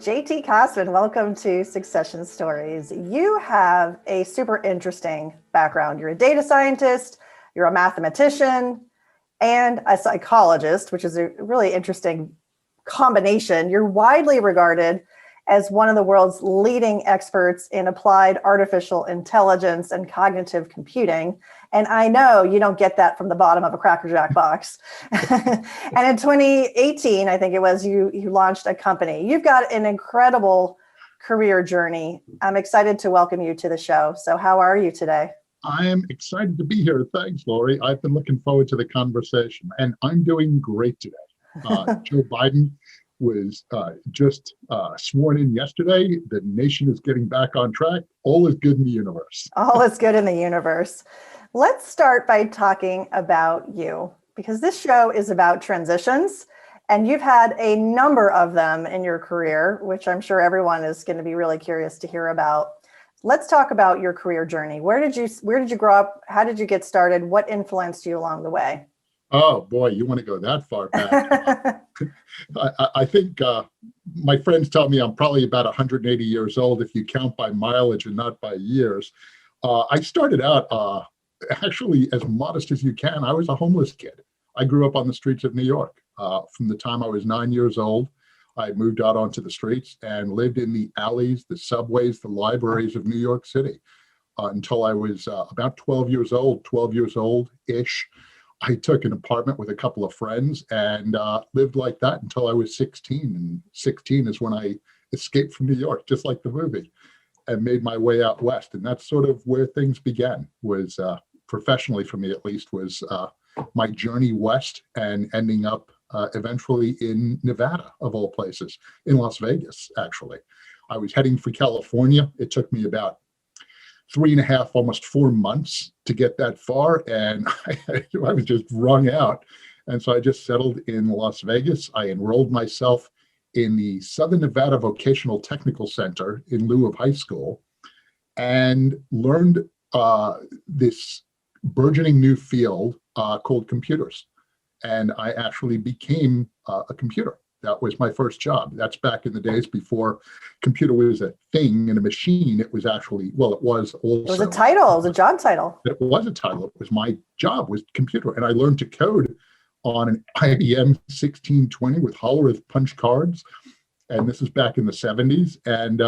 JT Kostman, welcome to Succession Stories. You have a super interesting background. You're a data scientist, you're a mathematician, and a psychologist, which is a really interesting combination. You're widely regarded as one of the world's leading experts in applied artificial intelligence and cognitive computing. And I know you don't get that from the bottom of a Cracker Jack box. And in 2018, I think it was, you launched a company. You've got an incredible career journey. I'm excited to welcome you to the show. So how are you today? I am excited to be here. Thanks, Laurie. I've been looking forward to the conversation, and I'm doing great today. Joe Biden was just sworn in yesterday. The nation is getting back on track. All is good in the universe. All is good in the universe. Let's start by talking about you, because this show is about transitions, and you've had a number of them in your career, which I'm sure everyone is going to be really curious to hear about. Let's talk about your career journey. Where did you grow up? How did you get started? What influenced you along the way? Oh boy, you want to go that far back? I think my friends tell me I'm probably about 180 years old if you count by mileage and not by years. I started out actually as modest as you can. I was a homeless kid. I grew up on the streets of New York. From the time I was 9 years old, I moved out onto the streets and lived in the alleys, the subways, the libraries of New York City until I was about 12 years old-ish. I took an apartment with a couple of friends and lived like that until I was 16. And 16 is when I escaped from New York, just like the movie, and made my way out west. And that's sort of where things began, was professionally for me at least, was my journey west and ending up eventually in Nevada, of all places, in Las Vegas, actually. I was heading for California. It took me about 3.5, almost 4 months to get that far, and I was just wrung out. And so I just settled in Las Vegas. I enrolled myself in the Southern Nevada Vocational Technical Center in lieu of high school, and learned this burgeoning new field called computers. And I actually became a computer. That was my first job. That's back in the days before computer was a thing and a machine. It was actually, well, it was also. It was a title, it was a job title. It was a title. It was my job, was computer. And I learned to code on an IBM 1620 with Hollerith punch cards. And this is back in the 70s. And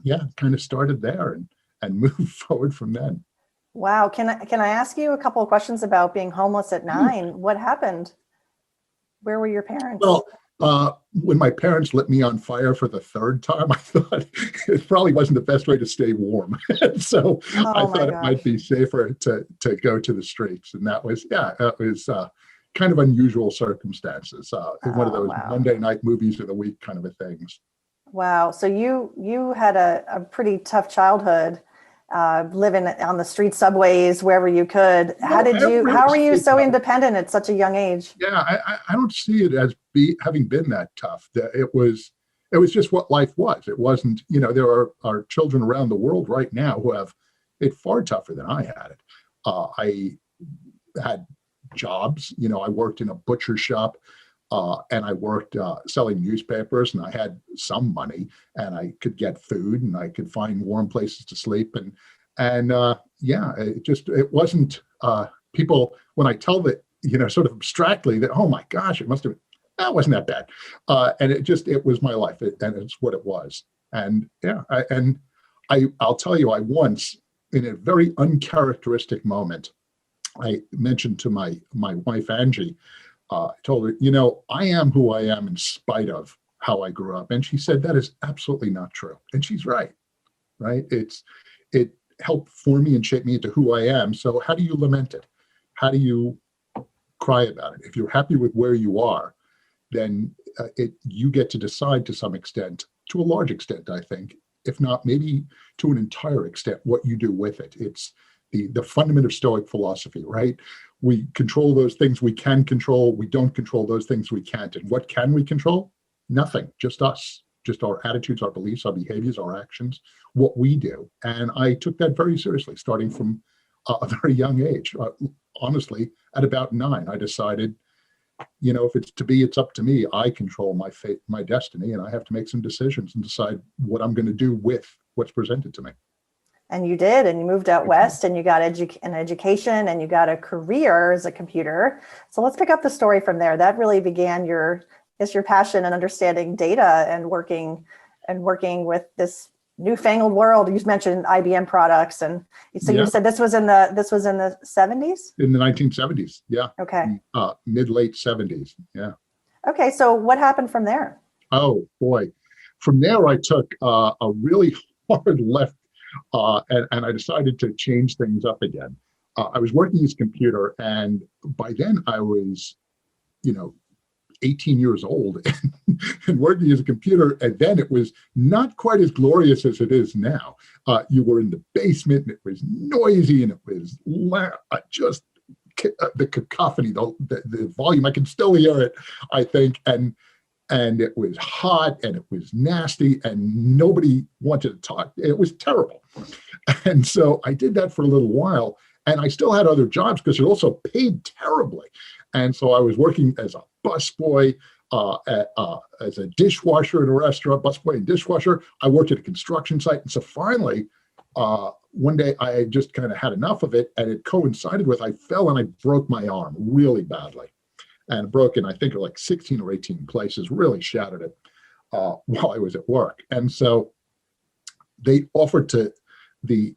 yeah, kind of started there and moved forward from then. Wow. Can I ask you a couple of questions about being homeless at 9? What happened? Where were your parents? Well, when my parents lit me on fire for the 3rd time, I thought it probably wasn't the best way to stay warm. So I thought it might be safer to go to the streets. And that was kind of unusual circumstances. One of those Monday night movies of the week kind of a things. Wow. So you had a pretty tough childhood, living on the street, subways, wherever you could. How were you so independent at such a young age? Yeah, I don't see it as having been that tough. It was just what life was. It wasn't, there are children around the world right now who have it far tougher than I had it. I had jobs, I worked in a butcher shop, and I worked selling newspapers, and I had some money, and I could get food, and I could find warm places to sleep, and it wasn't people, when I tell that, sort of abstractly that, oh my gosh, that wasn't that bad, and it was my life, and it's what it was, and I'll tell you, I once, in a very uncharacteristic moment, I mentioned to my wife Angie. I told her, I am who I am in spite of how I grew up. And she said, that is absolutely not true. And she's right? It helped form me and shape me into who I am. So how do you lament it? How do you cry about it? If you're happy with where you are, then you get to decide to some extent, to a large extent, I think, if not maybe to an entire extent, what you do with it. It's the fundament of Stoic philosophy, right? We control those things we can control. We don't control those things we can't. And what can we control? Nothing, just us, just our attitudes, our beliefs, our behaviors, our actions, what we do. And I took that very seriously, starting from a very young age. Honestly, at about 9, I decided if it's to be, it's up to me. I control my fate, my destiny, and I have to make some decisions and decide what I'm going to do with what's presented to me. And you did, and you moved out west, and you got an education, and you got a career as a computer. So let's pick up the story from there. That really began your passion and understanding data and working with this newfangled world. You mentioned IBM products, and so you said this was in the 70s? In the 1970s, yeah. Okay. Mid-late 70s, yeah. Okay, so what happened from there? Oh boy, from there I took a really hard left. And I decided to change things up again. I was working as a computer, and by then I was, 18 years old and working as a computer. And then it was not quite as glorious as it is now. You were in the basement, and it was noisy, and it was just the cacophony, the volume. I can still hear it, I think. And it was hot, and it was nasty, and nobody wanted to talk. It was terrible. And so I did that for a little while, and I still had other jobs because it also paid terribly. And so I was working as a busboy, as a dishwasher in a restaurant, busboy and dishwasher. I worked at a construction site. And so finally, one day I just kind of had enough of it, and it coincided with I fell and I broke my arm really badly. And broken, I think, like 16 or 18 places, really shattered it while I was at work. And so they offered to the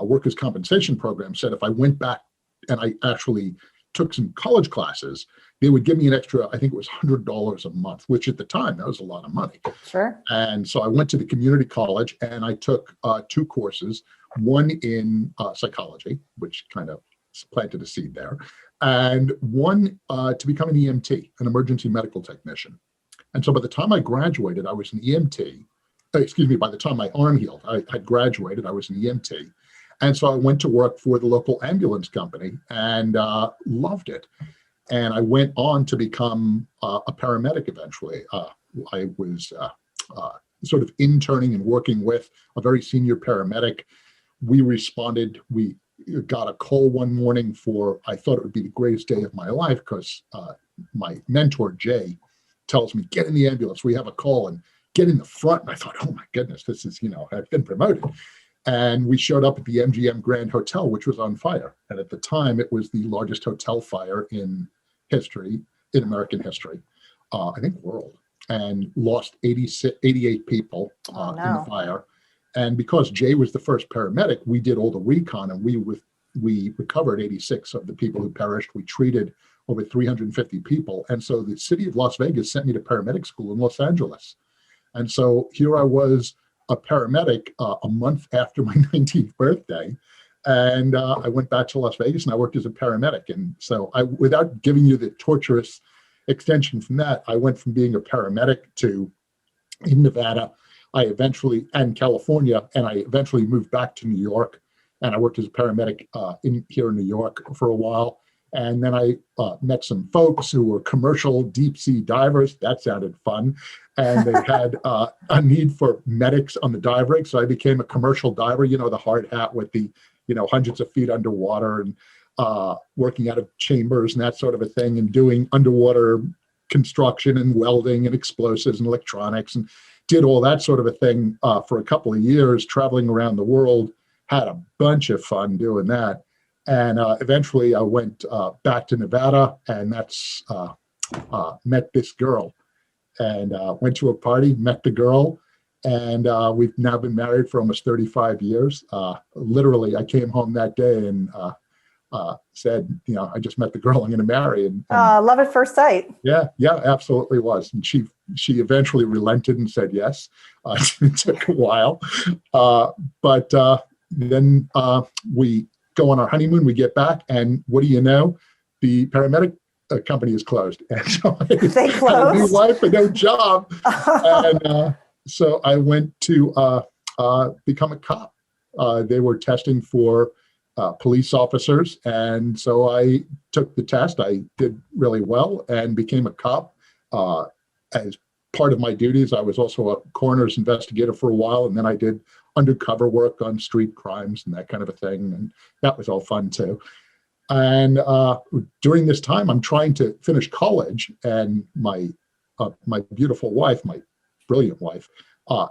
workers' compensation program said if I went back and I actually took some college classes, they would give me an extra, I think it was $100 a month, which at the time, that was a lot of money. Sure. And so I went to the community college, and I took 2 courses, one in psychology, which kind of planted a seed there, and one to become an EMT, an emergency medical technician. And so by the time I graduated, I was an EMT. By the time my arm healed, I had graduated, I was an EMT. And so I went to work for the local ambulance company and loved it. And I went on to become a paramedic eventually. I was sort of interning and working with a very senior paramedic. We got a call one morning I thought it would be the greatest day of my life because my mentor, Jay, tells me, get in the ambulance. We have a call, and get in the front. And I thought, oh my goodness, this is, I've been promoted. And we showed up at the MGM Grand Hotel, which was on fire. And at the time, it was the largest hotel fire in American history, I think world, and lost 88 people in the fire. And because Jay was the first paramedic, we did all the recon, and we recovered 86 of the people who perished. We treated over 350 people. And so the city of Las Vegas sent me to paramedic school in Los Angeles. And so here I was, a paramedic, a month after my 19th birthday. And I went back to Las Vegas, and I worked as a paramedic. And so without giving you the torturous extension from that, I went from being a paramedic to in Nevada, and California, and I eventually moved back to New York, and I worked as a paramedic here in New York for a while. And then I met some folks who were commercial deep sea divers. That sounded fun. And they had a need for medics on the dive rig. So I became a commercial diver, the hard hat with the, hundreds of feet underwater, and working out of chambers and that sort of a thing, and doing underwater construction and welding and explosives and electronics, and did all that sort of a thing for a couple of years, traveling around the world. Had a bunch of fun doing that. And eventually I went back to Nevada, and that's met this girl, and went to a party, met the girl, and we've now been married for almost 35 years. Literally, I came home that day and said, I just met the girl I'm going to marry. And love at first sight. Yeah, absolutely was. And she eventually relented and said yes. It took a while, but then we go on our honeymoon, we get back, and what do you know? The paramedic company is closed. And so I had a new life and no job. And so I went to become a cop. They were testing for police officers. And so I took the test. I did really well and became a cop. As part of my duties, I was also a coroner's investigator for a while, and then I did undercover work on street crimes and that kind of a thing. And that was all fun too. And during this time, I'm trying to finish college, and my beautiful wife, my brilliant wife,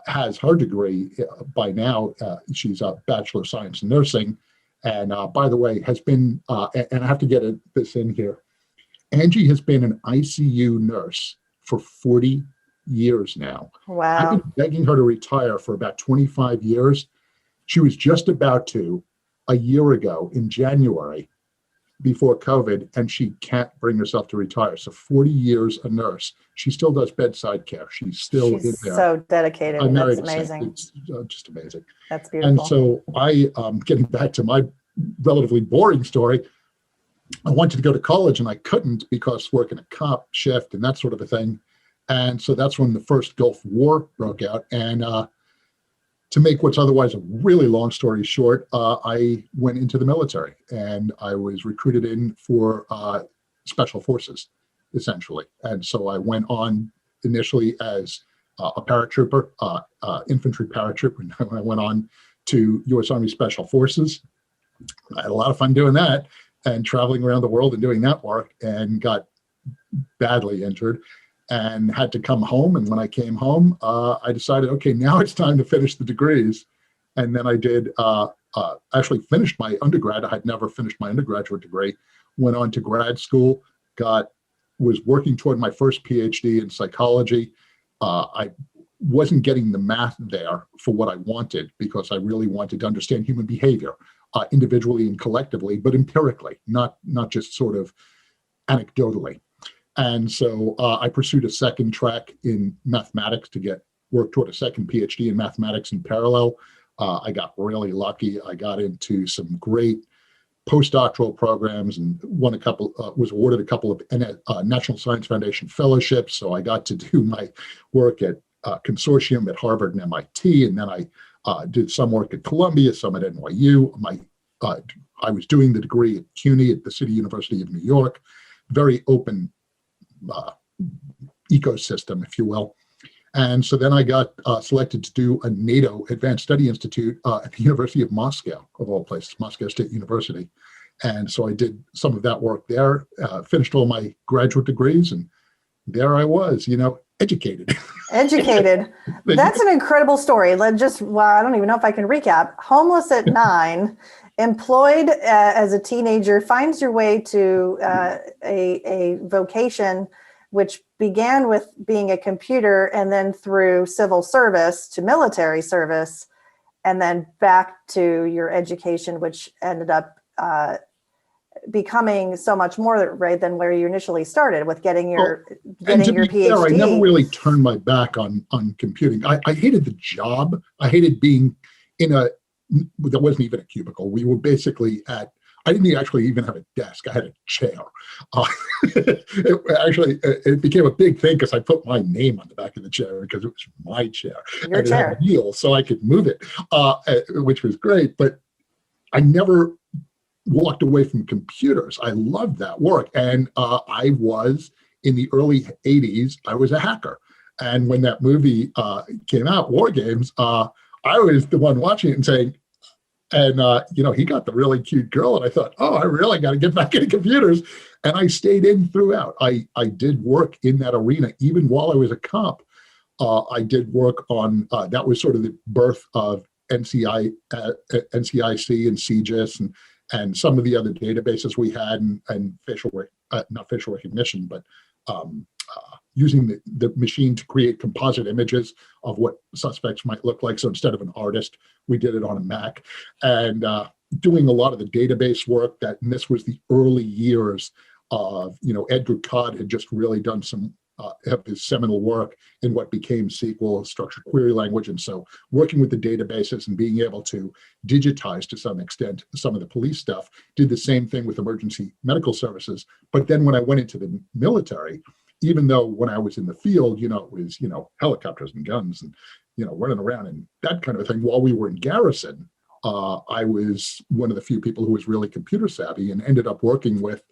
has her degree by now. She's a Bachelor of Science in Nursing, and by the way, has been, and I have to get this in here, Angie has been an ICU nurse for 40 years now. Wow. I've been begging her to retire for about 25 years. She was just about to a year ago in January before COVID, and she can't bring herself to retire. So 40 years a nurse. She still does bedside care. She's still in there. So dedicated. That's That's amazing. It's just amazing. That's beautiful. And so getting back to my relatively boring story, I wanted to go to college and I couldn't because working a cop shift and that sort of a thing. And so that's when the first Gulf War broke out. And to make what's otherwise a really long story short, I went into the military and I was recruited in for special forces, essentially. And so I went on initially as a paratrooper, infantry paratrooper, and I went on to U.S. Army Special Forces. I had a lot of fun doing that and traveling around the world and doing that work, and got badly injured and had to come home. And when I came home, I decided, okay, now it's time to finish the degrees. And then I did, actually finished my undergrad. I had never finished my undergraduate degree, went on to grad school, was working toward my first PhD in psychology. I wasn't getting the math there for what I wanted, because I really wanted to understand human behavior, individually and collectively, but empirically, not just sort of anecdotally. And so I pursued a second track in mathematics to work toward a second PhD in mathematics in parallel. I got really lucky. I got into some great postdoctoral programs and was awarded a couple of National Science Foundation fellowships. So I got to do my work at consortium at Harvard and MIT, and then I did some work at Columbia, some at NYU. I was doing the degree at CUNY at the City University of New York. Very open ecosystem, if you will. And so then I got selected to do a NATO Advanced Study Institute at the University of Moscow, of all places, Moscow State University. And so I did some of that work there, finished all my graduate degrees, and there I was, educated. Educated. That's an incredible story. I don't even know if I can recap. Homeless at 9, employed as a teenager, finds your way to a vocation which began with being a computer, and then through civil service to military service, and then back to your education, which ended up becoming so much more, right, than where you initially started with getting your PhD. Fair, I never really turned my back on computing. I hated the job. I hated being that wasn't even a cubicle. We were basically I didn't actually even have a desk. I had a chair. It became a big thing because I put my name on the back of the chair because it was my chair. Your chair. It had a wheel so I could move it, which was great. But I never walked away from computers. I loved that work. And I was, in the early 80s, I was a hacker. And when that movie came out, War Games, I was the one watching it and saying, he got the really cute girl. And I thought, oh, I really got to get back into computers. And I stayed in throughout. I did work in that arena, even while I was a cop. I did work on, that was sort of the birth of NCIC and CGIS and some of the other databases we had, and not facial recognition, but using the machine to create composite images of what suspects might look like. So instead of an artist, we did it on a Mac, and doing a lot of the database work. And this was the early years of, Edgar Codd had just really done some of his seminal work in what became SQL, structured query language. And so working with the databases and being able to digitize to some extent some of the police stuff, did the same thing with emergency medical services. But then when I went into the military, even though when I was in the field, it was, helicopters and guns and, running around and that kind of thing, while we were in garrison, I was one of the few people who was really computer savvy and ended up working with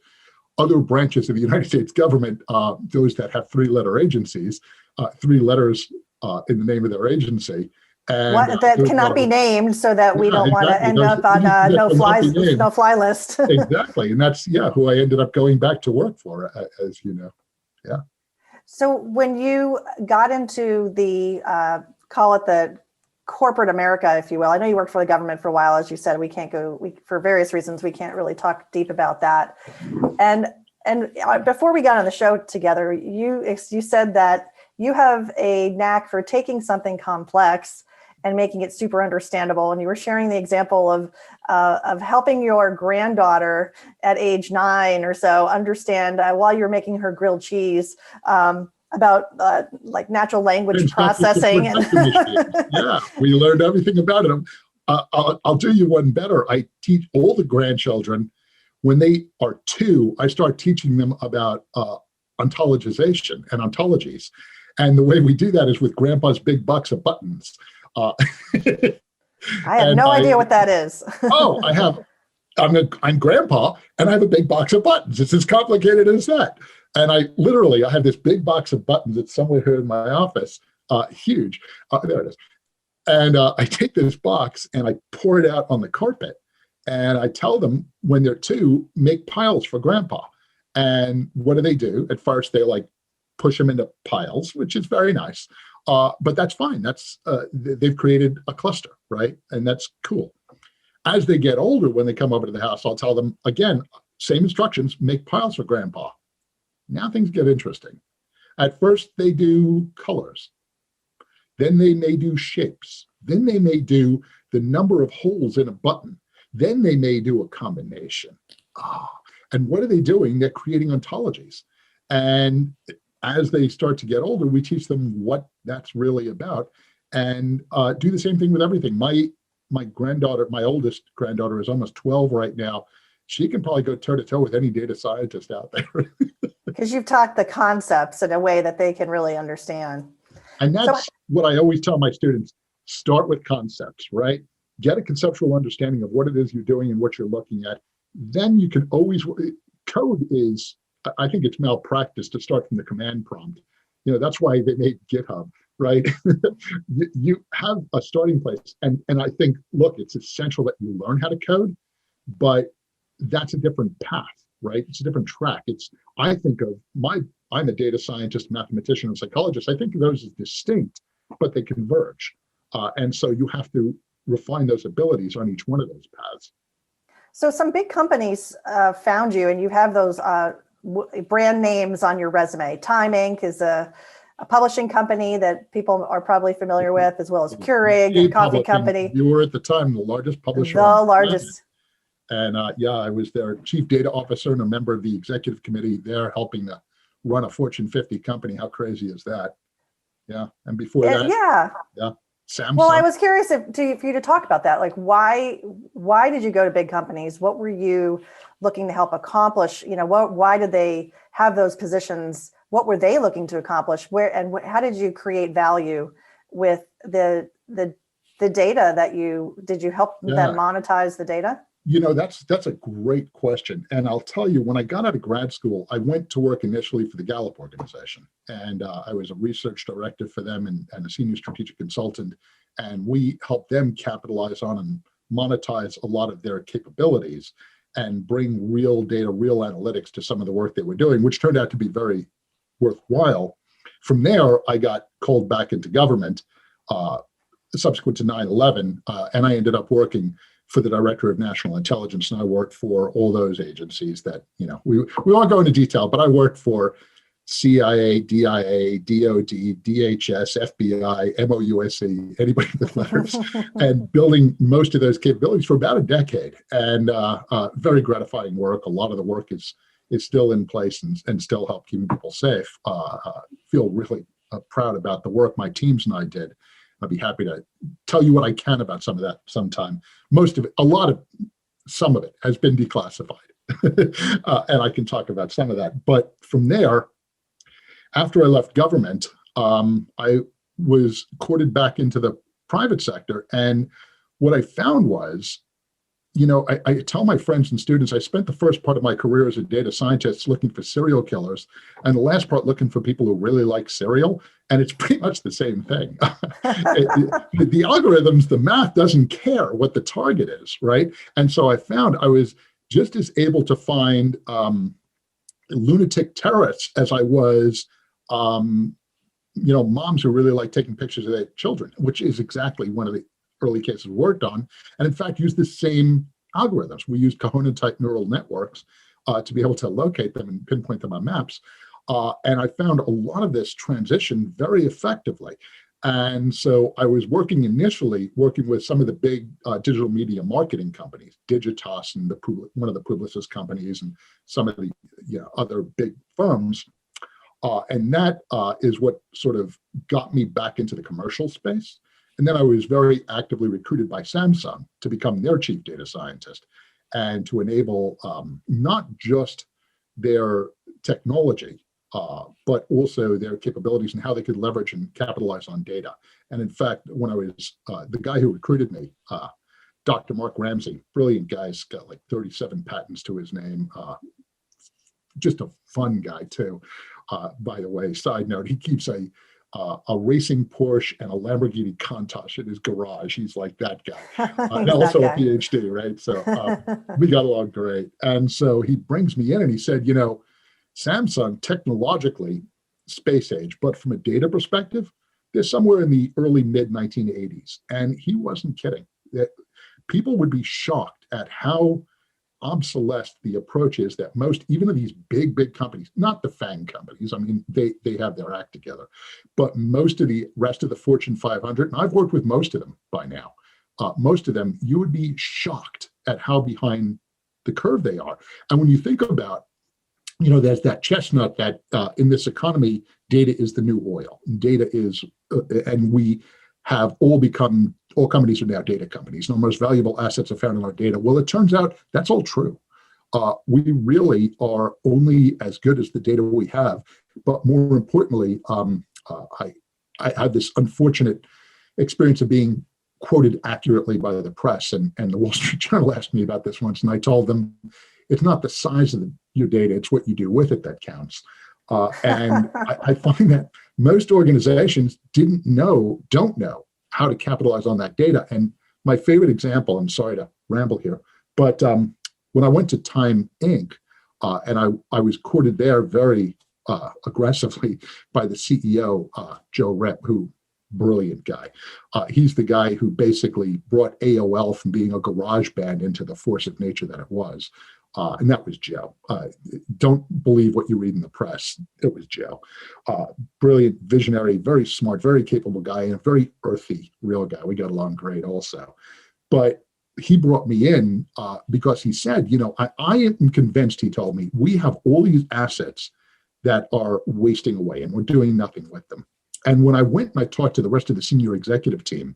other branches of the United States government, those that have 3-letter agencies, 3 letters in the name of their agency, And What that cannot be named, so that we don't want to exactly. end up on a no fly list. Exactly. And that's, who I ended up going back to work for, as you know. Yeah. So when you got into the, call it the corporate America, if you will, I know you worked for the government for a while, as you said, for various reasons, we can't really talk deep about that. And before we got on the show together, you said that you have a knack for taking something complex and making it super understandable. And you were sharing the example of helping your granddaughter at age 9 or so understand while you're making her grilled cheese about like natural language processing. Yeah, we learned everything about it. I'll do you one better. I teach all the grandchildren, when they are 2, I start teaching them about ontologization and ontologies. And the way we do that is with Grandpa's big box of buttons. I have no idea what that is. I'm Grandpa, and I have a big box of buttons. It's as complicated as that. And I have this big box of buttons. It's somewhere here in my office, huge. There it is. And I take this box and I pour it out on the carpet. And I tell them, when they're 2, make piles for Grandpa. And what do? At first, they push them into piles, which is very nice. But that's fine. They've created a cluster, right? And that's cool. As they get older, when they come over to the house, I'll tell them, again, same instructions, make piles for Grandpa. Now things get interesting. At first, they do colors. Then they may do shapes. Then they may do the number of holes in a button. Then they may do a combination. And what are they doing? They're creating ontologies. And as they start to get older, we teach them what that's really about, and do the same thing with everything. My granddaughter, my oldest granddaughter, is almost 12 right now. She can probably go toe to toe with any data scientist out there. Because you've taught the concepts in a way that they can really understand. And that's what I always tell my students: start with concepts, right? Get a conceptual understanding of what it is you're doing and what you're looking at. Then you can always, code is, I think it's malpractice to start from the command prompt. That's why they made GitHub, right? you have a starting place. And I think, look, it's essential that you learn how to code, but that's a different path, right? It's a different track. I'm a data scientist, mathematician, and psychologist. I think of those as distinct, but they converge. And so you have to refine those abilities on each one of those paths. So some big companies found you, and you have those brand names on your resume. Time Inc. is a publishing company that people are probably familiar with, as well as Keurig, a coffee company. You were at the time the largest publisher. The largest. And I was their chief data officer and a member of the executive committee there, helping to run a Fortune 50 company. How crazy is that? Yeah. And before that, yeah. Samsung. Well, I was curious for you to talk about that. Like, why did you go to big companies? What were you looking to help accomplish? Why did they have those positions? What were they looking to accomplish? How did you create value with the data did you help them monetize the data? That's a great question. And I'll tell you, when I got out of grad school, I went to work initially for the Gallup organization. And I was a research director for them and a senior strategic consultant. And we helped them capitalize on and monetize a lot of their capabilities and bring real data, real analytics to some of the work they were doing, which turned out to be very worthwhile. From there, I got called back into government subsequent to 9/11, and I ended up working for the Director of National Intelligence, and I worked for all those agencies that, we won't go into detail, but I worked for CIA, DIA, DOD, DHS, FBI, MOUSC, anybody with letters, and building most of those capabilities for about a decade. And very gratifying work. A lot of the work is still in place and still help keeping people safe. Feel really proud about the work my teams and I did. I'll be happy to tell you what I can about some of that sometime. Some of it has been declassified, and I can talk about some of that. But from there, after I left government, I was courted back into the private sector. And what I found was I tell my friends and students, I spent the first part of my career as a data scientist looking for serial killers, and the last part looking for people who really like cereal, and it's pretty much the same thing. The algorithms, the math doesn't care what the target is, right? And so I found I was just as able to find lunatic terrorists as I was moms who really like taking pictures of their children, which is exactly one of the early cases we worked on, and in fact used the same algorithms. We used Kahuna type neural networks to be able to locate them and pinpoint them on maps. And I found a lot of this transition very effectively. And so I was initially working with some of the big digital media marketing companies, Digitas and one of the Publicis companies and some of the other big firms. And that is what sort of got me back into the commercial space. And then I was very actively recruited by Samsung to become their chief data scientist and to enable not just their technology, but also their capabilities and how they could leverage and capitalize on data. And in fact, when I was, the guy who recruited me, Dr. Mark Ramsey, brilliant guy, he's got like 37 patents to his name, just a fun guy too. By the way, side note, he keeps a racing Porsche and a Lamborghini Countach in his garage. He's like that guy. And also a PhD, right? So we got along great. And so he brings me in and he said, Samsung technologically space age, but from a data perspective, they're somewhere in the early mid 1980s. And he wasn't kidding. That people would be shocked at how obsolete the approach is that most, even of these big companies, not the FANG companies, I mean, they have their act together, but most of the rest of the Fortune 500, and I've worked with most of them by now, most of them, you would be shocked at how behind the curve they are. And when you think about, there's that chestnut that in this economy, data is the new oil. Data is, and we have all companies are now data companies. And our most valuable assets are found in our data. Well, it turns out that's all true. We really are only as good as the data we have. But more importantly, I had this unfortunate experience of being quoted accurately by the press. And the Wall Street Journal asked me about this once. And I told them, it's not the size of your data, it's what you do with it that counts. And I find that most organizations don't know how to capitalize on that data. And my favorite example, I'm sorry to ramble here, but when I went to Time Inc., and I was courted there very aggressively by the CEO, Joe Rep, brilliant guy. He's the guy who basically brought AOL from being a garage band into the force of nature that it was. And that was Joe. Don't believe what you read in the press. It was Joe. Brilliant, visionary, very smart, very capable guy, and a very earthy, real guy. We got along great also. But he brought me in because he said, I am convinced, he told me, we have all these assets that are wasting away and we're doing nothing with them. And when I went and I talked to the rest of the senior executive team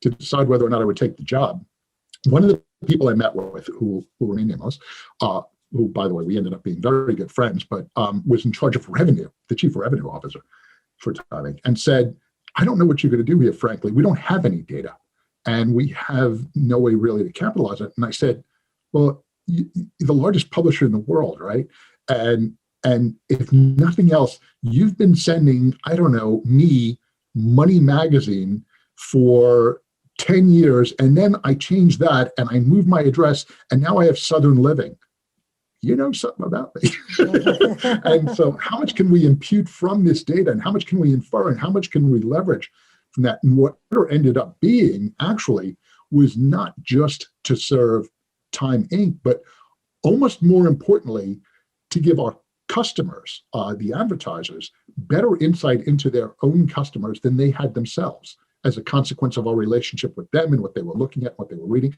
to decide whether or not I would take the job, one of the people I met with, who remain nameless, who, by the way, we ended up being very good friends, but was in charge of revenue, the chief revenue officer for timing, and said, I don't know what you're going to do here, frankly. We don't have any data, and we have no way really to capitalize it. And I said, well, you're the largest publisher in the world, right? And if nothing else, you've been sending, I don't know, me Money Magazine for 10 years, and then I changed that and I moved my address and now I have Southern Living. You know something about me. And so how much can we impute from this data and how much can we infer and how much can we leverage from that? And what it ended up being actually was not just to serve Time Inc., but almost more importantly, to give our customers, the advertisers, better insight into their own customers than they had themselves, as a consequence of our relationship with them and what they were looking at, what they were reading,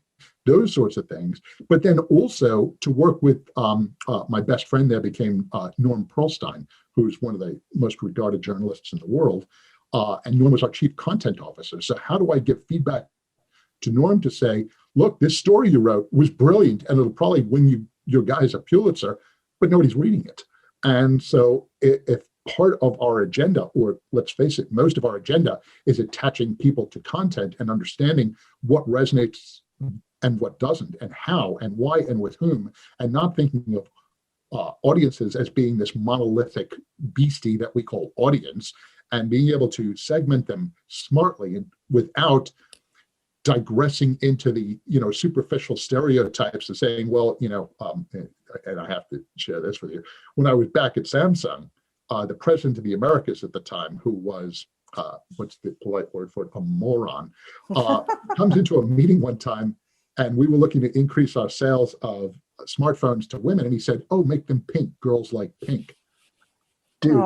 those sorts of things. But then also to work with my best friend there became Norm Pearlstein, who's one of the most regarded journalists in the world. And Norm was our chief content officer. So how do I give feedback to Norm to say, look, this story you wrote was brilliant and it'll probably win your guys a Pulitzer, but nobody's reading it. And so if part of our agenda, or let's face it, most of our agenda is attaching people to content and understanding what resonates and what doesn't, and how and why and with whom, and not thinking of audiences as being this monolithic beastie that we call audience, and being able to segment them smartly and without digressing into the superficial stereotypes of saying, well, and I have to share this with you. When I was back at Samsung, the president of the Americas at the time, who was what's the polite word for it, a moron, comes into a meeting one time, and we were looking to increase our sales of smartphones to women, and he said, "Oh, make them pink. Girls like pink." Dude,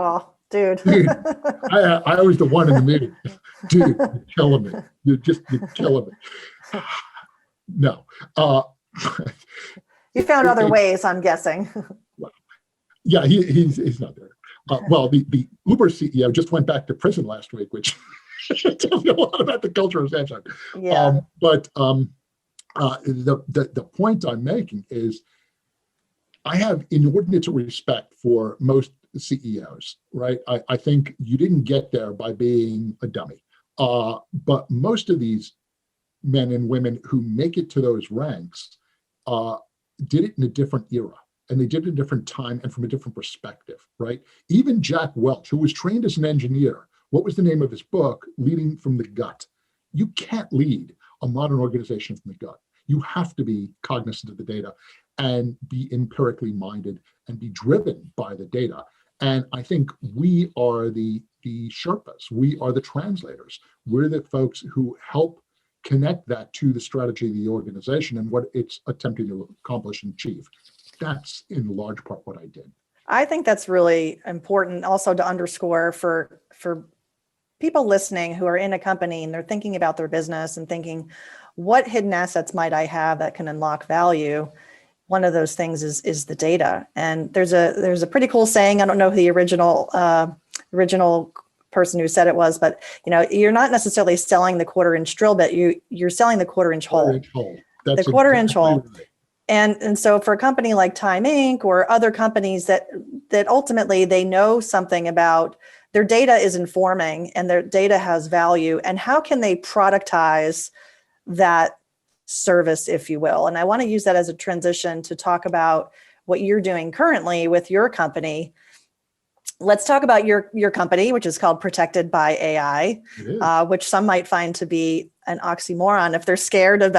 dude, I was the one in the meeting. Dude, you're killing me. You're killing me. No. You found other ways, I'm guessing. Yeah, he's not there. Well, the Uber CEO just went back to prison last week, which tells you a lot about the culture of Samsung. Yeah. The point I'm making is I have inordinate respect for most CEOs, right? I think you didn't get there by being a dummy. But most of these men and women who make it to those ranks did it in a different era. And they did it in a different time and from a different perspective, right? Even Jack Welch, who was trained as an engineer, what was the name of his book? Leading from the Gut. You can't lead a modern organization from the gut. You have to be cognizant of the data and be empirically minded and be driven by the data. And I think we are the Sherpas. We are the translators. We're the folks who help connect that to the strategy of the organization and what it's attempting to accomplish and achieve. That's in large part what I did. I think that's really important also to underscore for people listening who are in a company and they're thinking about their business and thinking, what hidden assets might I have that can unlock value? One of those things is the data. And there's a pretty cool saying. I don't know who the original person who said it was, but you're not necessarily selling the quarter-inch drill bit. You're selling the quarter-inch hole. That's the quarter-inch hole. Right. And so for a company like Time Inc. or other companies that ultimately they know something about their data is informing and their data has value, and how can they productize that service, if you will? And I want to use that as a transition to talk about what you're doing currently with your company. Let's talk about your company, which is called ProtectedBy.AI, which some might find to be an oxymoron if they're scared of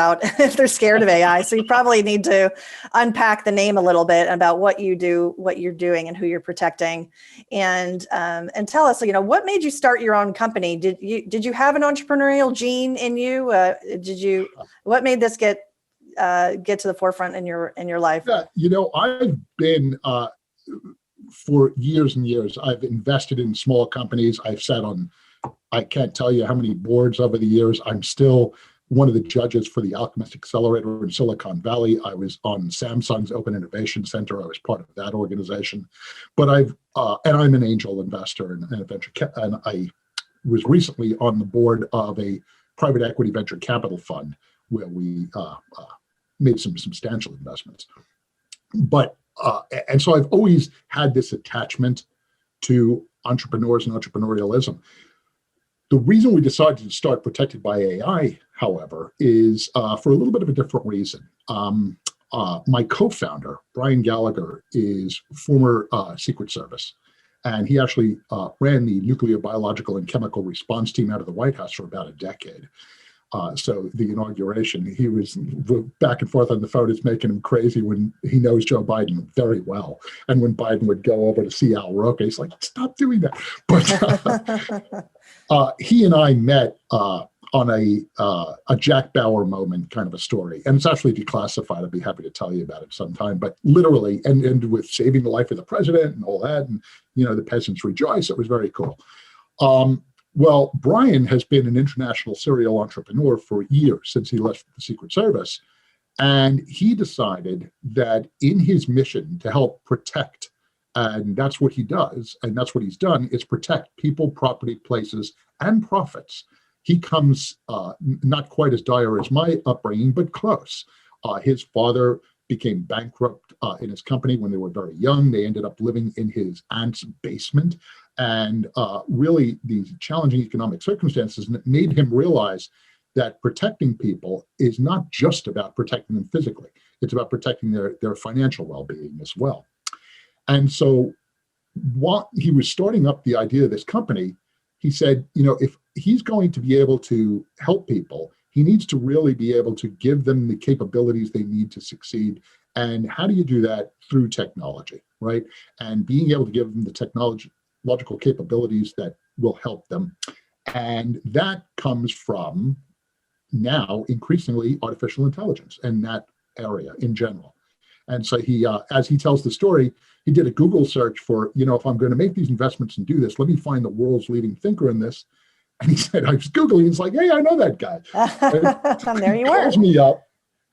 AI. So you probably need to unpack the name a little bit about what you do, what you're doing, and who you're protecting, and tell us, what made you start your own company? Did you have an entrepreneurial gene in you? What made this get to the forefront in your life? Yeah, I've been. For years and years, I've invested in small companies. I've sat on, I can't tell you how many boards over the years. I'm still one of the judges for the Alchemist Accelerator in Silicon Valley. I was on Samsung's Open Innovation Center. I was part of that organization. But and I'm an angel investor and a venture and I was recently on the board of a private equity venture capital fund where we made some substantial investments. But and so I've always had this attachment to entrepreneurs and entrepreneurialism. The reason we decided to start ProtectedBy.AI, however, is for a little bit of a different reason. My co-founder, Brian Gallagher, is former Secret Service. And he actually ran the nuclear, biological, and chemical response team out of the White House for about a decade. So the inauguration, he was back and forth on the phone. It's making him crazy when he knows Joe Biden very well. And when Biden would go over to see Al Roker, he's like, stop doing that. But he and I met on a Jack Bauer moment kind of a story. And it's actually declassified. I'd be happy to tell you about it sometime. But literally, and with saving the life of the president and all that, and, the peasants rejoice. It was very cool. Well, Brian has been an international serial entrepreneur for years since he left the Secret Service. And he decided that in his mission to help protect, and that's what he does, and that's what he's done, is protect people, property, places, and profits. He comes not quite as dire as my upbringing, but close. His father became bankrupt in his company when they were very young. They ended up living in his aunt's basement. And really these challenging economic circumstances made him realize that protecting people is not just about protecting them physically. It's about protecting their financial well-being as well. And so while he was starting up the idea of this company, he said, if he's going to be able to help people, he needs to really be able to give them the capabilities they need to succeed. And how do you do that? Through technology, right? And being able to give them the technological capabilities that will help them. And that comes from now increasingly artificial intelligence and that area in general. And so he, as he tells the story, he did a Google search for, if I'm going to make these investments and do this, let me find the world's leading thinker in this. And he said, I was Googling, he's like, hey, I know that guy. And there you were. He calls were. me up.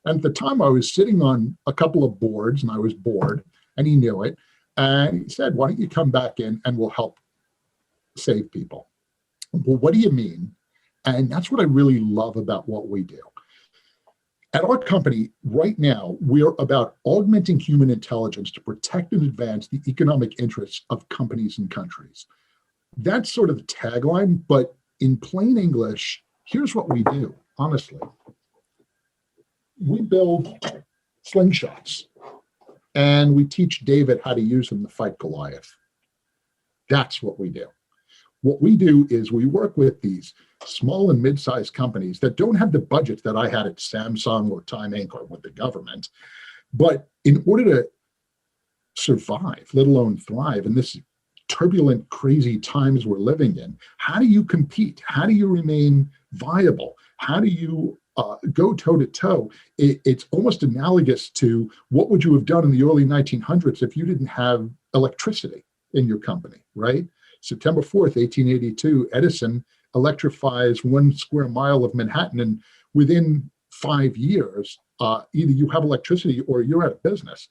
And at the time I was sitting on a couple of boards and I was bored and he knew it. And he said, why don't you come back in and we'll help save people? Well, what do you mean? And that's what I really love about what we do. At our company, right now, we're about augmenting human intelligence to protect and advance the economic interests of companies and countries. That's sort of the tagline, but in plain English, here's what we do, honestly. We build slingshots, and we teach David how to use them to fight Goliath. That's what we do. What we do is we work with these small and mid-sized companies that don't have the budget that I had at Samsung or Time Inc. or with the government. But in order to survive, let alone thrive in this turbulent, crazy times we're living in, how do you compete? How do you remain viable? How do you go toe-to-toe? It's almost analogous to what would you have done in the early 1900s if you didn't have electricity in your company, right? September 4th, 1882, Edison electrifies 1 square mile of Manhattan, and within 5 years, either you have electricity or you're out of business.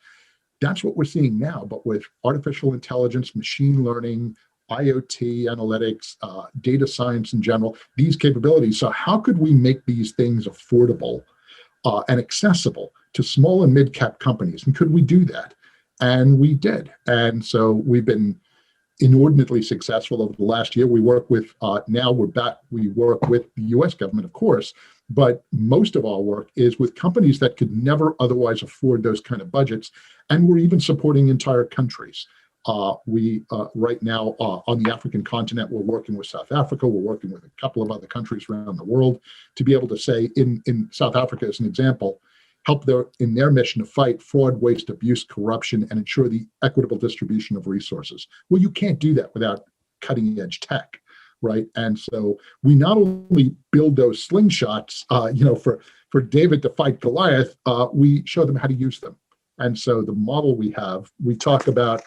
That's what we're seeing now, but with artificial intelligence, machine learning, IoT analytics, data science in general, these capabilities. So how could we make these things affordable and accessible to small and mid-cap companies? And could we do that? And we did. And so we've been inordinately successful over the last year. We work with, now we're back, we work with the US government, of course, but most of our work is with companies that could never otherwise afford those kind of budgets. And we're even supporting entire countries. Right now on the African continent, we're working with South Africa. We're working with a couple of other countries around the world to be able to say, in South Africa, as an example, help in their mission to fight fraud, waste, abuse, corruption, and ensure the equitable distribution of resources. Well, you can't do that without cutting edge tech, right? And so we not only build those slingshots, for David to fight Goliath, we show them how to use them. And so the model we have, we talk about,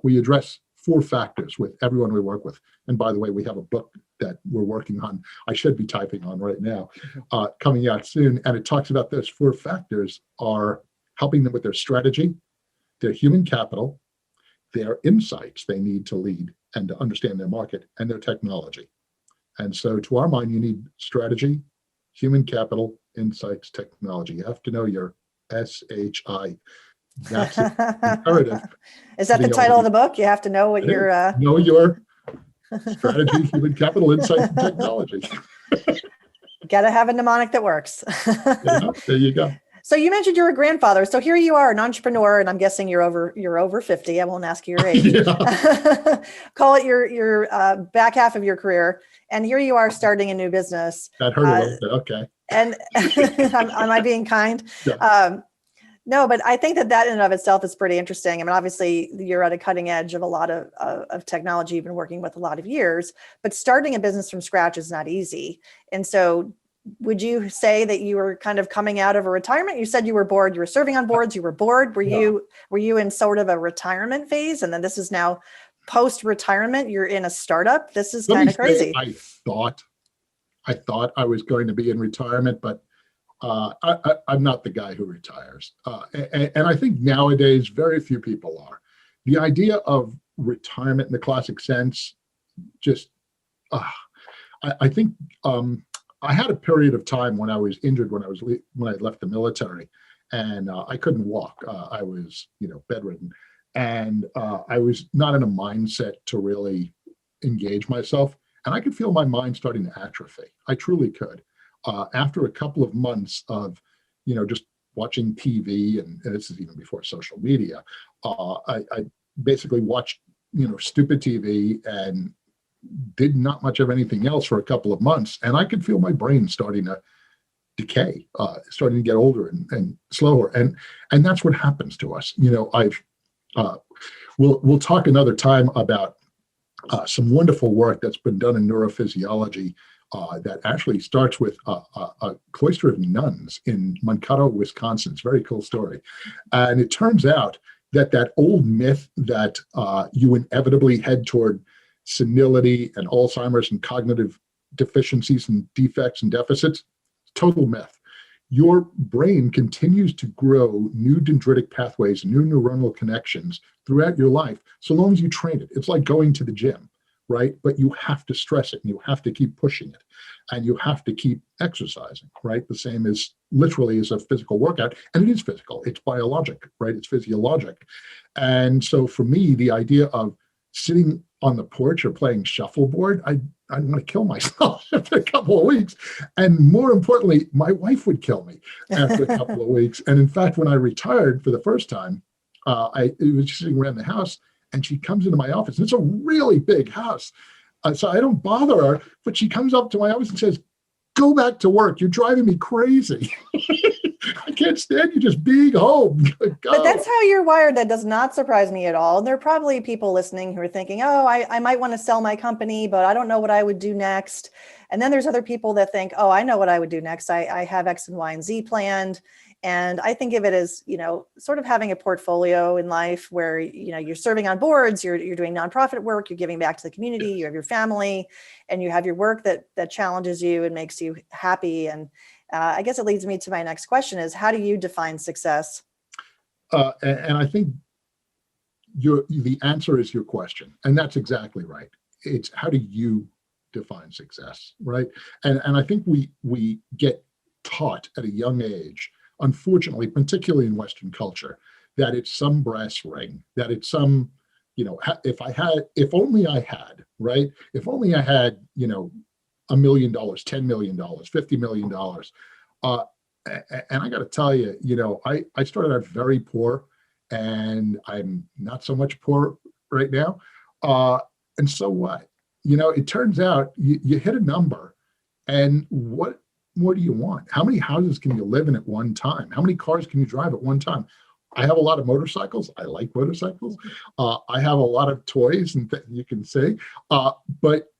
we address 4 factors with everyone we work with. And by the way, we have a book that we're working on, I should be typing on right now, coming out soon. And it talks about those 4 factors are helping them with their strategy, their human capital, their insights they need to lead and to understand their market, and their technology. And so to our mind, you need strategy, human capital, insights, technology. You have to know your SHI. That's imperative. Is that the title of the book? You have to know what your know your strategy, human capital, insights, and technology. Got to have a mnemonic that works. There you go. So you mentioned you're a grandfather. So here you are, an entrepreneur, and I'm guessing you're over 50. I won't ask you your age. Call it your back half of your career, and here you are starting a new business. That hurt a little bit. Okay. And am I being kind? Yeah. No, but I think that in and of itself is pretty interesting. I mean, obviously, you're at a cutting edge of a lot of technology you've been working with a lot of years, but starting a business from scratch is not easy. And so would you say that you were kind of coming out of a retirement? You said you were bored. You were serving on boards. You were bored. Were you in sort of a retirement phase? And then this is now post-retirement. You're in a startup. This is kind of crazy. I thought I was going to be in retirement, but I'm not the guy who retires. And I think nowadays, very few people are. The idea of retirement in the classic sense, just, I think I had a period of time when I was injured, when I left the military, and I couldn't walk. I was, bedridden, and I was not in a mindset to really engage myself. And I could feel my mind starting to atrophy. I truly could. after a couple of months of, just watching TV, and this is even before social media, I basically watched, stupid TV and did not much of anything else for a couple of months. And I could feel my brain starting to decay, starting to get older and slower. And that's what happens to us. We'll talk another time about some wonderful work that's been done in neurophysiology that actually starts with a cloister of nuns in Mankato, Wisconsin. It's a very cool story. And it turns out that old myth that you inevitably head toward senility and Alzheimer's and cognitive deficiencies and defects and deficits, total myth. Your brain continues to grow new dendritic pathways, new neuronal connections throughout your life, so long as you train it. It's like going to the gym, right? But you have to stress it, and you have to keep pushing it, and you have to keep exercising, right? The same as literally as a physical workout, and it is physical, it's biologic, right? It's physiologic. And so for me, the idea of sitting on the porch or playing shuffleboard, I'd want to kill myself after a couple of weeks. And more importantly, my wife would kill me after a couple of weeks. And in fact, when I retired for the first time, I was just sitting around the house, and she comes into my office, and it's a really big house. So I don't bother her, but she comes up to my office and says, "Go back to work. You're driving me crazy. I can't stand you just being home." But that's how you're wired. That does not surprise me at all. There are probably people listening who are thinking, oh, I might want to sell my company, but I don't know what I would do next. And then there's other people that think, oh, I know what I would do next. I have X and Y and Z planned. And I think of it as, sort of having a portfolio in life where, you're serving on boards, you're doing nonprofit work, you're giving back to the community, you have your family, and you have your work that challenges you and makes you happy. And I guess it leads me to my next question is, how do you define success? And I think the answer is your question. And that's exactly right. It's how do you define success, right? And I think we get taught at a young age, unfortunately, particularly in Western culture, that it's some brass ring, that it's some, if only I had, right? If only I had, $1 million, $10 million, $50 million. And I got to tell you, I started out very poor, and I'm not so much poor right now. And so what? It turns out you hit a number, and what more do you want? How many houses can you live in at one time? How many cars can you drive at one time? I have a lot of motorcycles. I like motorcycles. I have a lot of toys, and you can say, but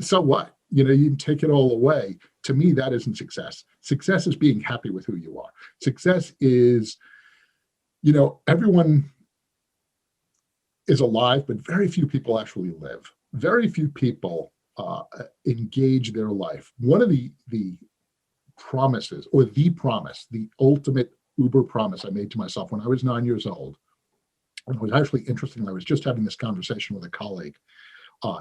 so what? You can take it all away. To me, that isn't success. Success is being happy with who you are. Success is, everyone is alive, but very few people actually live. Very few people engage their life. One of the promises, or the promise, the ultimate uber promise I made to myself when I was 9 years old, and it was actually interesting. I was just having this conversation with a colleague.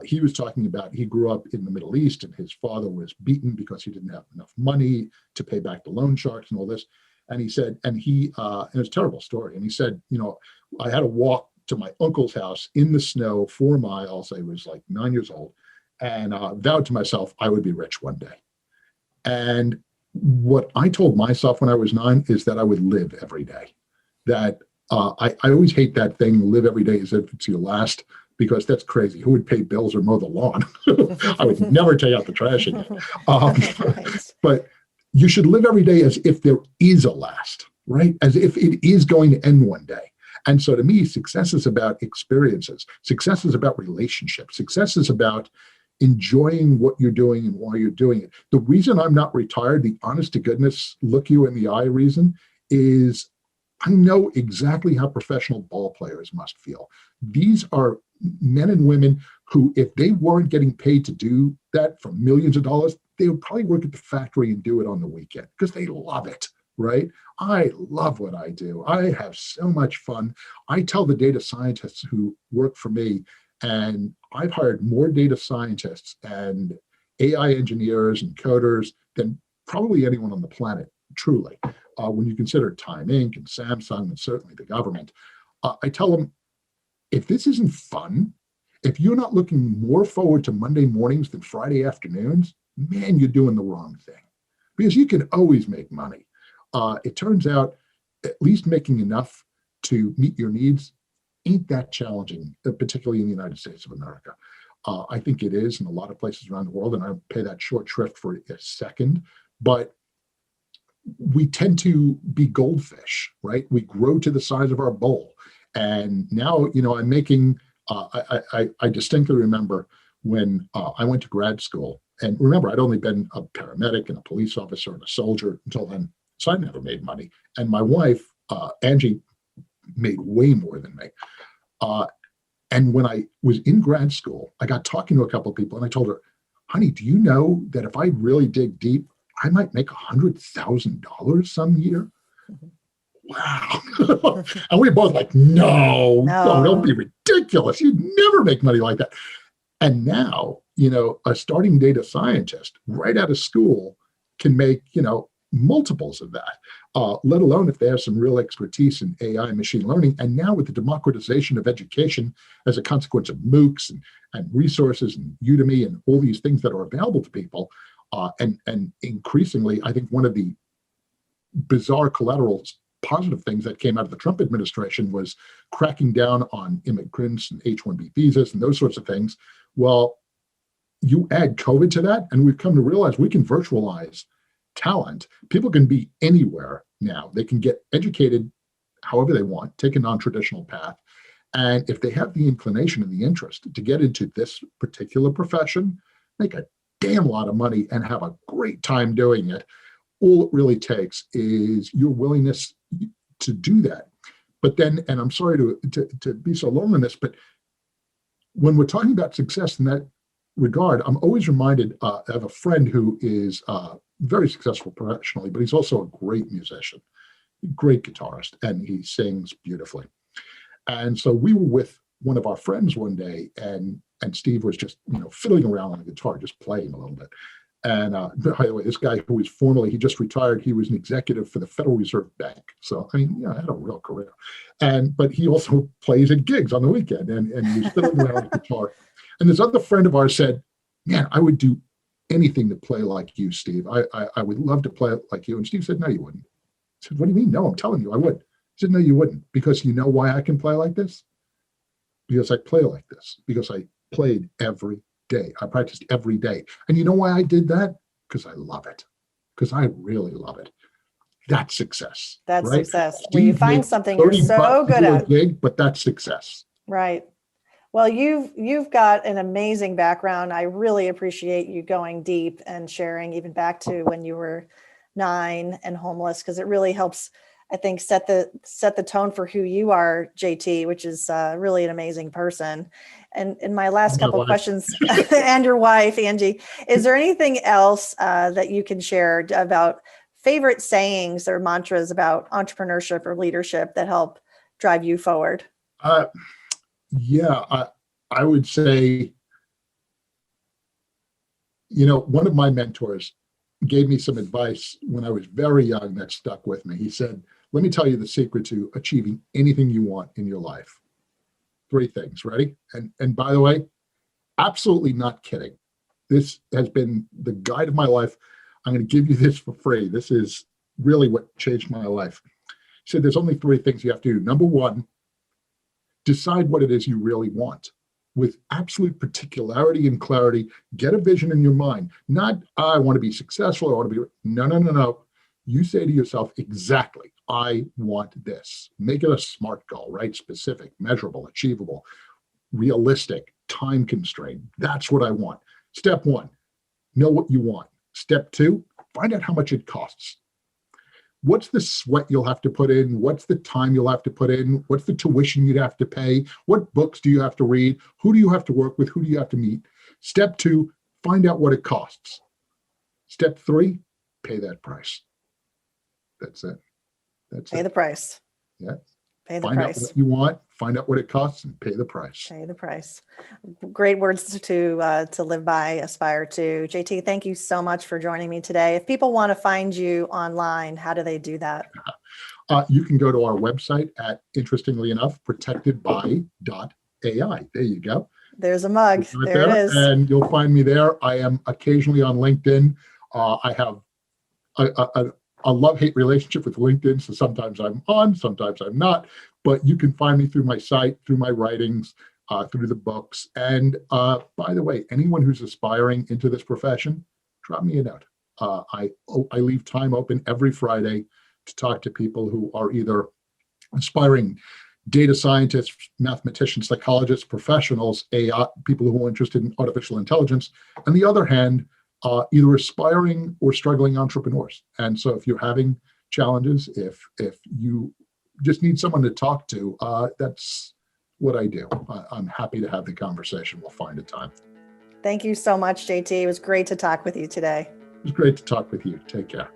He was talking about, he grew up in the Middle East, and his father was beaten because he didn't have enough money to pay back the loan sharks and all this. And he said, and it's a terrible story. And he said, I had to walk to my uncle's house in the snow 4 miles. I was like 9 years old, and vowed to myself I would be rich one day. And what I told myself when I was 9 is that I would live every day. That I always hate that thing, live every day as if it's your last, because that's crazy. Who would pay bills or mow the lawn? I would never take out the trash again. Right. But you should live every day as if there is a last, right? As if it is going to end one day. And so to me, success is about experiences. Success is about relationships. Success is about enjoying what you're doing and why you're doing it. The reason I'm not retired, the honest to goodness, look you in the eye reason, is I know exactly how professional ball players must feel. These are men and women who, if they weren't getting paid to do that for millions of dollars, they would probably work at the factory and do it on the weekend because they love it, right? I love what I do. I have so much fun. I tell the data scientists who work for me, and I've hired more data scientists and AI engineers and coders than probably anyone on the planet, truly. When you consider Time Inc. and Samsung and certainly the government, I tell them, if this isn't fun, if you're not looking more forward to Monday mornings than Friday afternoons, man, you're doing the wrong thing. because you can always make money. It turns out at least making enough to meet your needs ain't that challenging, particularly in the United States of America. I think it is in a lot of places around the world, and I pay that short shrift for a second. But we tend to be goldfish, right? We grow to the size of our bowl. And now, I'm making, I distinctly remember when I went to grad school, and remember, I'd only been a paramedic and a police officer and a soldier until then, so I never made money. And my wife, Angie, made way more than me. And when I was in grad school, I got talking to a couple of people, and I told her, honey, do you know that if I really dig deep, I might make $100,000 some year? Wow. And we were both like, no, don't be ridiculous. You'd never make money like that. And now, a starting data scientist right out of school can make, multiples of that, let alone if they have some real expertise in AI and machine learning. And now with the democratization of education as a consequence of MOOCs and resources and Udemy and all these things that are available to people, and increasingly, I think one of the bizarre collaterals, positive things that came out of the Trump administration was cracking down on immigrants and H-1B visas and those sorts of things. Well, you add COVID to that, and we've come to realize we can virtualize talent. People can be anywhere now. They can get educated however they want, take a non-traditional path. And if they have the inclination and the interest to get into this particular profession, make a damn lot of money and have a great time doing it. All it really takes is your willingness to do that. But then, and I'm sorry to be so long on this, but when we're talking about success in that regard, I'm always reminded of a friend who is very successful professionally, but he's also a great musician, great guitarist, and he sings beautifully. And so we were with one of our friends one day, and Steve was just, fiddling around on the guitar, just playing a little bit. And by the way, this guy who was formerly, he just retired, he was an executive for the Federal Reserve Bank. So, I had a real career. But he also plays at gigs on the weekend, and he was fiddling around with the guitar. And this other friend of ours said, man, I would do anything to play like you, Steve. I would love to play like you. And Steve said, no, you wouldn't. I said, what do you mean? No, I'm telling you, I would. He said, no, you wouldn't. Because you know why I can play like this? Because I play like this. Because I played every day. I practiced every day. And you know why I did that? Because I love it. Because I really love it. That's success. That's right? success. Steve When you find something you're so good at. Gig, but that's success. Right. Well, you've got an amazing background. I really appreciate you going deep and sharing even back to when you were 9 and homeless, because it really helps, I think, set the tone for who you are, JT, which is really an amazing person. And in my last couple questions, and your wife, Angie, is there anything else that you can share about favorite sayings or mantras about entrepreneurship or leadership that help drive you forward? Yeah, I would say, one of my mentors gave me some advice when I was very young that stuck with me. He said, let me tell you the secret to achieving anything you want in your life. 3 things, ready? And by the way, absolutely not kidding. This has been the guide of my life. I'm going to give you this for free. This is really what changed my life. He said, there's only 3 things you have to do. Number 1, decide what it is you really want with absolute particularity and clarity. Get a vision in your mind. Not, I want to be successful. I want to be, no. You say to yourself, exactly, I want this. Make it a SMART goal, right? Specific, measurable, achievable, realistic, time constrained. That's what I want. Step 1, know what you want. Step 2, find out how much it costs. What's the sweat you'll have to put in? What's the time you'll have to put in? What's the tuition you'd have to pay? What books do you have to read? Who do you have to work with? Who do you have to meet? Step 2, find out what it costs. Step 3, pay that price. That's it. Pay the price. Yeah. Pay the price. Find out what you want, find out what it costs, and pay the price. Pay the price. Great words to live by, aspire to. JT, thank you so much for joining me today. If people want to find you online, how do they do that? You can go to our website at, interestingly enough, ProtectedBy.AI. There you go. There's a mug. There it is. And you'll find me there. I am occasionally on LinkedIn. I have a love-hate relationship with LinkedIn. So sometimes I'm on, sometimes I'm not, but you can find me through my site, through my writings, through the books. And by the way, anyone who's aspiring into this profession, drop me a note. I leave time open every Friday to talk to people who are either aspiring data scientists, mathematicians, psychologists, professionals, AI, people who are interested in artificial intelligence. On the other hand, either aspiring or struggling entrepreneurs. And so if you're having challenges, if you just need someone to talk to, that's what I do. I'm happy to have the conversation. We'll find a time. Thank you so much, JT. It was great to talk with you today. It was great to talk with you. Take care.